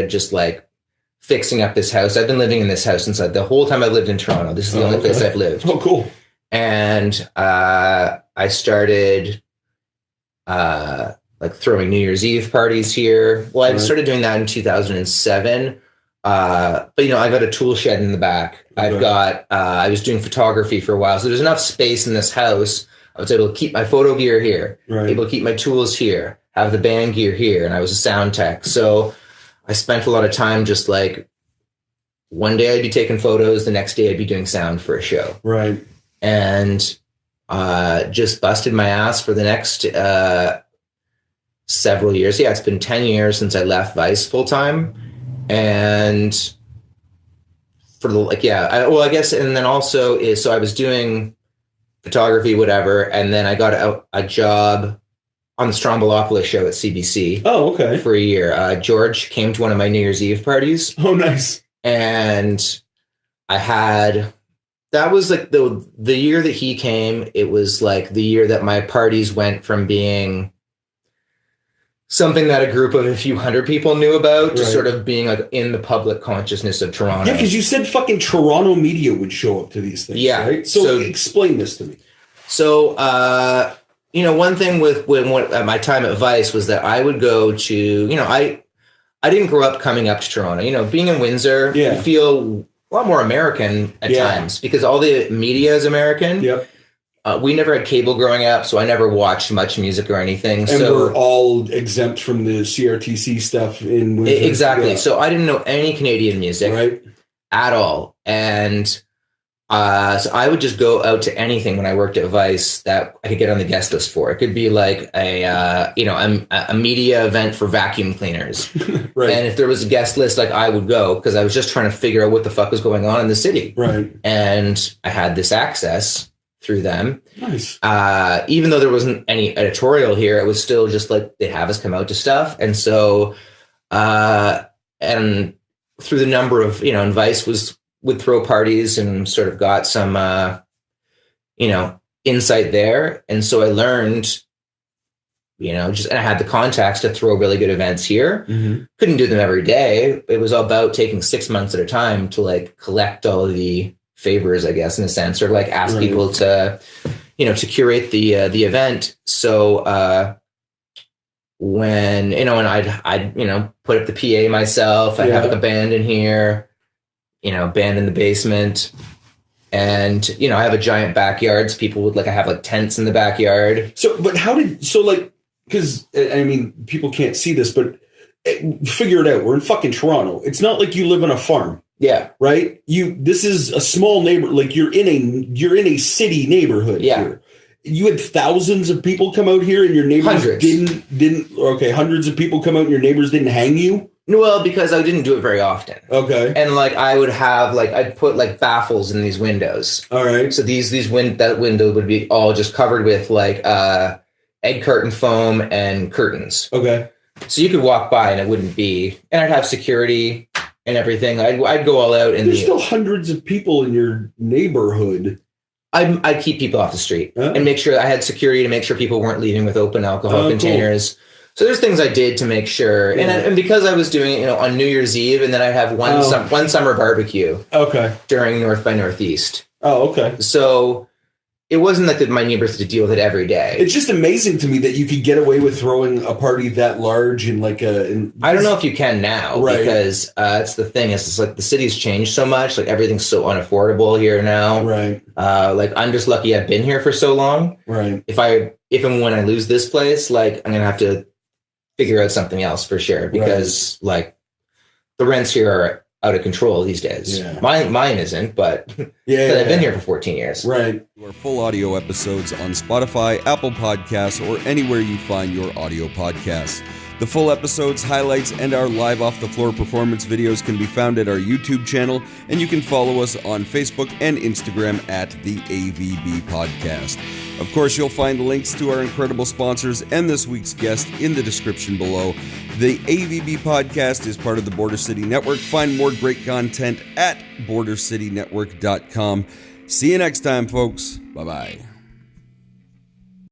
just like fixing up this house. I've been living in this house since the whole time I've lived in Toronto. This is the only place I've lived. Oh, cool. And I started like throwing New Year's Eve parties here. Well, I started doing that in 2007. But I got a tool shed in the back. I've got, I was doing photography for a while. So there's enough space in this house. I was able to keep my photo gear here, able to keep my tools here, have the band gear here. And I was a sound tech. So I spent a lot of time just like one day I'd be taking photos. The next day I'd be doing sound for a show. Right. And just busted my ass for the next several years. Yeah, it's been 10 years since I left Vice full time. And for the, like, I guess, and then also so I was doing photography, whatever. And then I got a job on the Strombolopolis show at CBC. Oh, okay. For a year. George came to one of my New Year's Eve parties. Oh, nice. And that was like the year that he came, it was like the year that my parties went from being something that a group of a few hundred people knew about to sort of being like in the public consciousness of Toronto. Yeah, because you said fucking Toronto media would show up to these things, right? So explain this to me. So, one thing with my time at Vice was that I would go to, I didn't grow up coming up to Toronto. Being in Windsor, you feel a lot more American at times because all the media is American. Yep. We never had cable growing up, so I never watched much music or anything. And we're all exempt from the CRTC stuff in Windsor. Exactly. Yeah. So I didn't know any Canadian music at all. And so I would just go out to anything when I worked at Vice that I could get on the guest list for. It could be like a media event for vacuum cleaners. And if there was a guest list, like I would go because I was just trying to figure out what the fuck was going on in the city. Right. And I had this access through them. Nice. Even though there wasn't any editorial here, it was still just like they'd have us come out to stuff. And so, and through the number of, and Vice would throw parties and sort of got some, insight there. And so I learned, and I had the contacts to throw really good events here. Mm-hmm. Couldn't do them every day. It was all about taking 6 months at a time to like collect all of the favors, I guess, in a sense, or like ask people to, to curate the event. So, when, and I'd put up the PA myself, I'd have like a band in here, band in the basement. And, I have a giant backyard. So people would I have like tents in the backyard. So, but because people can't see this, but figure it out. We're in fucking Toronto. It's not like you live on a farm. Yeah. Right. This is a small neighbor. Like you're in a city neighborhood. Yeah. Here. You had thousands of people come out here and your neighbors hundreds of people come out and your neighbors didn't hang you. Well, because I didn't do it very often. Okay. And I would have I'd put baffles in these windows. All right. So that window would be all just covered with egg carton foam and curtains. Okay. So you could walk by and it wouldn't be, and I'd have security and everything. I'd go all out. And there's still hundreds of people in your neighborhood. I'd keep people off the street and make sure I had security to make sure people weren't leaving with open alcohol containers. Cool. So there's things I did to make sure. Yeah. And because I was doing it, on New Year's Eve, and then I'd have one summer barbecue. Okay. During North by Northeast. Oh, okay. So it wasn't that my neighbors had to deal with it every day. It's just amazing to me that you could get away with throwing a party that large in I don't know if you can now, because it's the thing. It's the city's changed so much. Everything's so unaffordable here now. Right. I'm just lucky I've been here for so long. Right. If and when I lose this place, I'm gonna have to figure out something else for sure, because the rents here are out of control these days. Yeah. Mine isn't, but I've been here for 14 years. Right. Our full audio episodes on Spotify, Apple Podcasts, or anywhere you find your audio podcasts. The full episodes, highlights, and our live off-the-floor performance videos can be found at our YouTube channel, and you can follow us on Facebook and Instagram at the AVB Podcast. Of course, you'll find links to our incredible sponsors and this week's guest in the description below. The AVB Podcast is part of the Border City Network. Find more great content at bordercitynetwork.com. See you next time, folks. Bye-bye.